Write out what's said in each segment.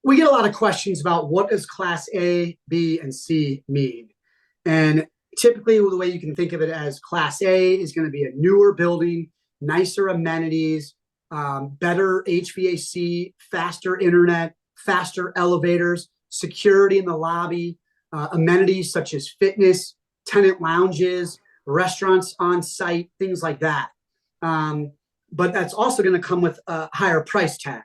We get a lot of questions about what does Class A, B, and C mean. And typically, the way you can think of it as Class A is going to be a newer building, nicer amenities, better HVAC, faster internet, faster elevators, security in the lobby, amenities such as fitness, tenant lounges, restaurants on site, things like that. But that's also going to come with a higher price tag.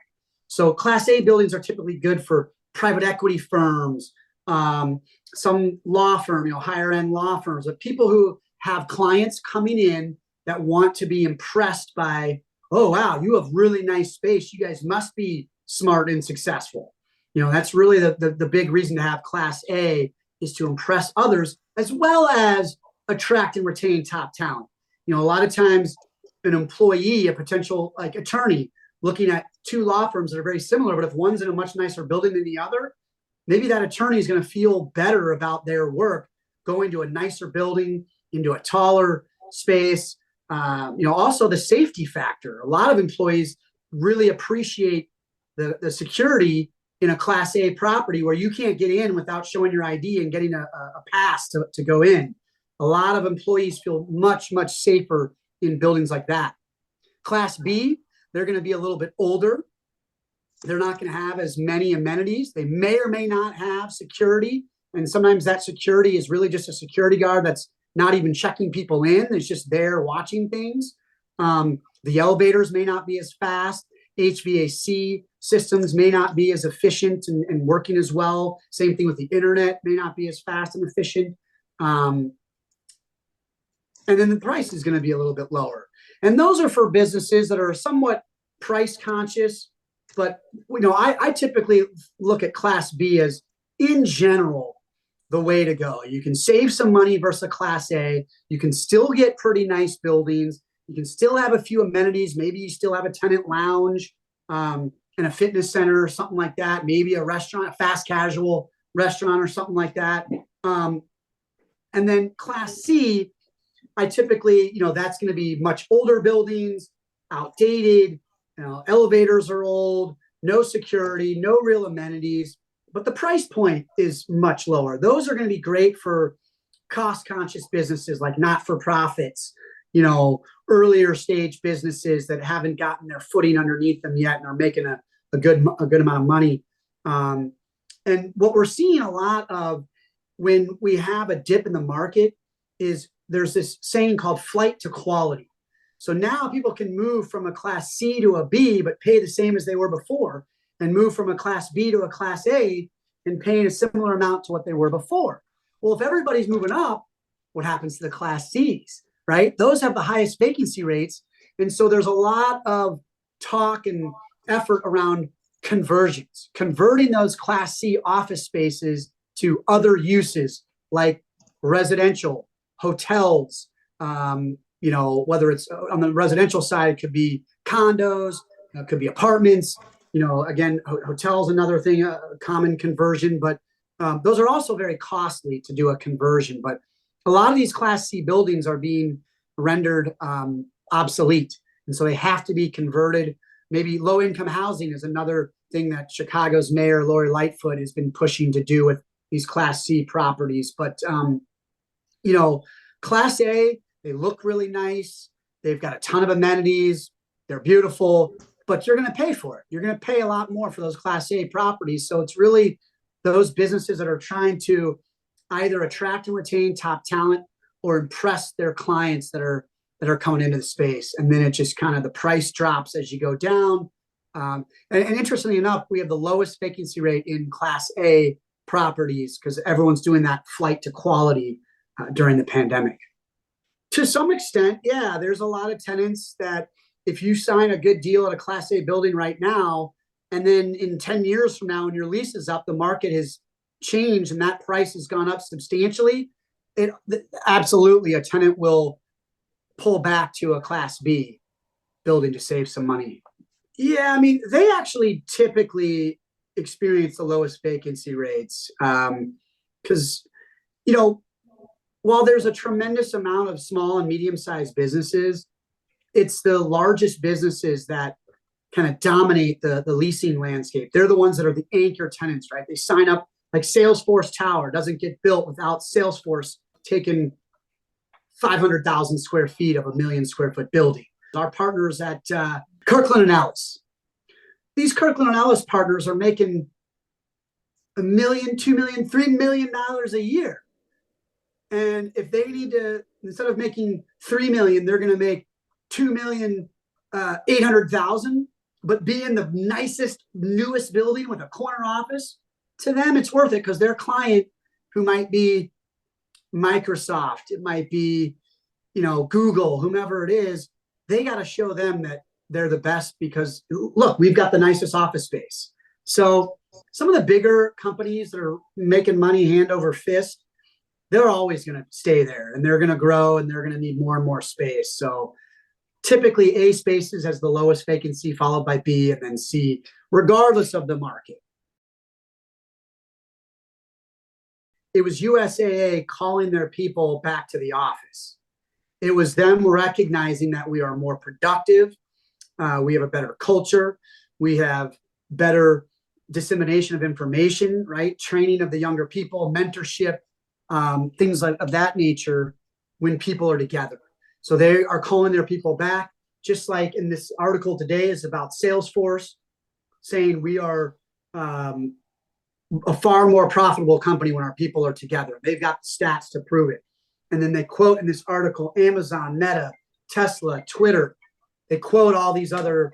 So Class A buildings are typically good for private equity firms, some law firm, higher end law firms, but people who have clients coming in that want to be impressed by, oh, wow, you have really nice space. You guys must be smart and successful. That's really the big reason to have Class A is to impress others as well as attract and retain top talent. A lot of times an employee, a potential attorney, looking at two law firms that are very similar, but if one's in a much nicer building than the other, maybe that attorney is going to feel better about their work going to a nicer building, into a taller space. Also the safety factor. A lot of employees really appreciate the security in a Class A property where you can't get in without showing your ID and getting a pass to go in. A lot of employees feel much, much safer in buildings like that. Class B, they're going to be a little bit older. They're not going to have as many amenities. They may or may not have security. And sometimes that security is really just a security guard that's not even checking people in. It's just there watching things. The elevators may not be as fast. HVAC systems may not be as efficient and working as well. Same thing with the internet, may not be as fast and efficient. And then the price is going to be a little bit lower. And those are for businesses that are somewhat price conscious. But, I typically look at Class B as, in general, the way to go. You can save some money versus a Class A. You can still get pretty nice buildings. You can still have a few amenities. Maybe you still have a tenant lounge and a fitness center or something like that. Maybe a restaurant, a fast casual restaurant or something like that. And then Class C, I typically, that's going to be much older buildings, outdated, elevators are old, no security, no real amenities, but the price point is much lower. Those are going to be great for cost-conscious businesses like not-for-profits, earlier stage businesses that haven't gotten their footing underneath them yet and are making a good amount of money. And what we're seeing a lot of when we have a dip in the market is there's this saying called flight to quality. So now people can move from a Class C to a B, but pay the same as they were before, and move from a Class B to a Class A and paying a similar amount to what they were before. Well, if everybody's moving up, what happens to the Class Cs, right? Those have the highest vacancy rates. And so there's a lot of talk and effort around conversions, converting those Class C office spaces to other uses like residential, hotels, whether it's on the residential side, it could be condos, it could be apartments, again, hotels, another thing, a common conversion, but those are also very costly to do a conversion. But a lot of these Class C buildings are being rendered obsolete. And so they have to be converted. Maybe low income housing is another thing that Chicago's mayor, Lori Lightfoot, has been pushing to do with these Class C properties. But, Class A, they look really nice. They've got a ton of amenities. They're beautiful, but you're going to pay for it. You're going to pay a lot more for those Class A properties. So it's really those businesses that are trying to either attract and retain top talent or impress their clients that are coming into the space. And then it just kind of the price drops as you go down. And interestingly enough, we have the lowest vacancy rate in Class A properties because everyone's doing that flight to quality during the pandemic. To some extent, yeah, there's a lot of tenants that if you sign a good deal at a Class A building right now, and then in 10 years from now when your lease is up, the market has changed and that price has gone up substantially, absolutely a tenant will pull back to a Class B building to save some money. Yeah, I mean, they actually typically experience the lowest vacancy rates because, while there's a tremendous amount of small and medium-sized businesses, it's the largest businesses that kind of dominate the leasing landscape. They're the ones that are the anchor tenants, right? They sign up, like Salesforce Tower doesn't get built without Salesforce taking 500,000 square feet of a 1,000,000 square foot building. Our partners at Kirkland and Ellis. These Kirkland and Ellis partners are making $1 million, $2 million, $3 million a year. And if they need to, instead of making $3 million, they're going to make $2,800,000, but be in the nicest, newest building with a corner office. To them, it's worth it because their client, who might be Microsoft, it might be, Google, whomever it is, they got to show them that they're the best because, look, we've got the nicest office space. So some of the bigger companies that are making money hand over fist, they're always going to stay there, and they're going to grow, and they're going to need more and more space. So typically A spaces has the lowest vacancy, followed by B, and then C, regardless of the market. It was USAA calling their people back to the office. It was them recognizing that we are more productive. We have a better culture. We have better dissemination of information, right? Training of the younger people, mentorship, things of that nature when people are together. So they are calling their people back, just like in this article today is about Salesforce saying we are a far more profitable company when our people are together. They've got the stats to prove it. And then they quote in this article, Amazon, Meta, Tesla, Twitter. They quote all these other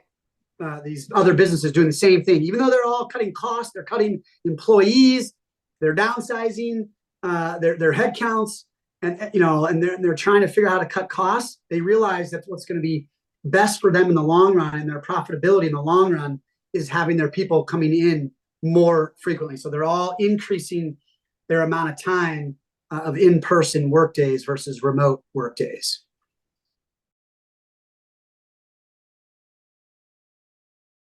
businesses doing the same thing. Even though they're all cutting costs, they're cutting employees, they're downsizing their headcounts, and they're trying to figure out how to cut costs. They realize that what's going to be best for them in the long run and their profitability in the long run is having their people coming in more frequently. So they're all increasing their amount of time of in-person work days versus remote work days.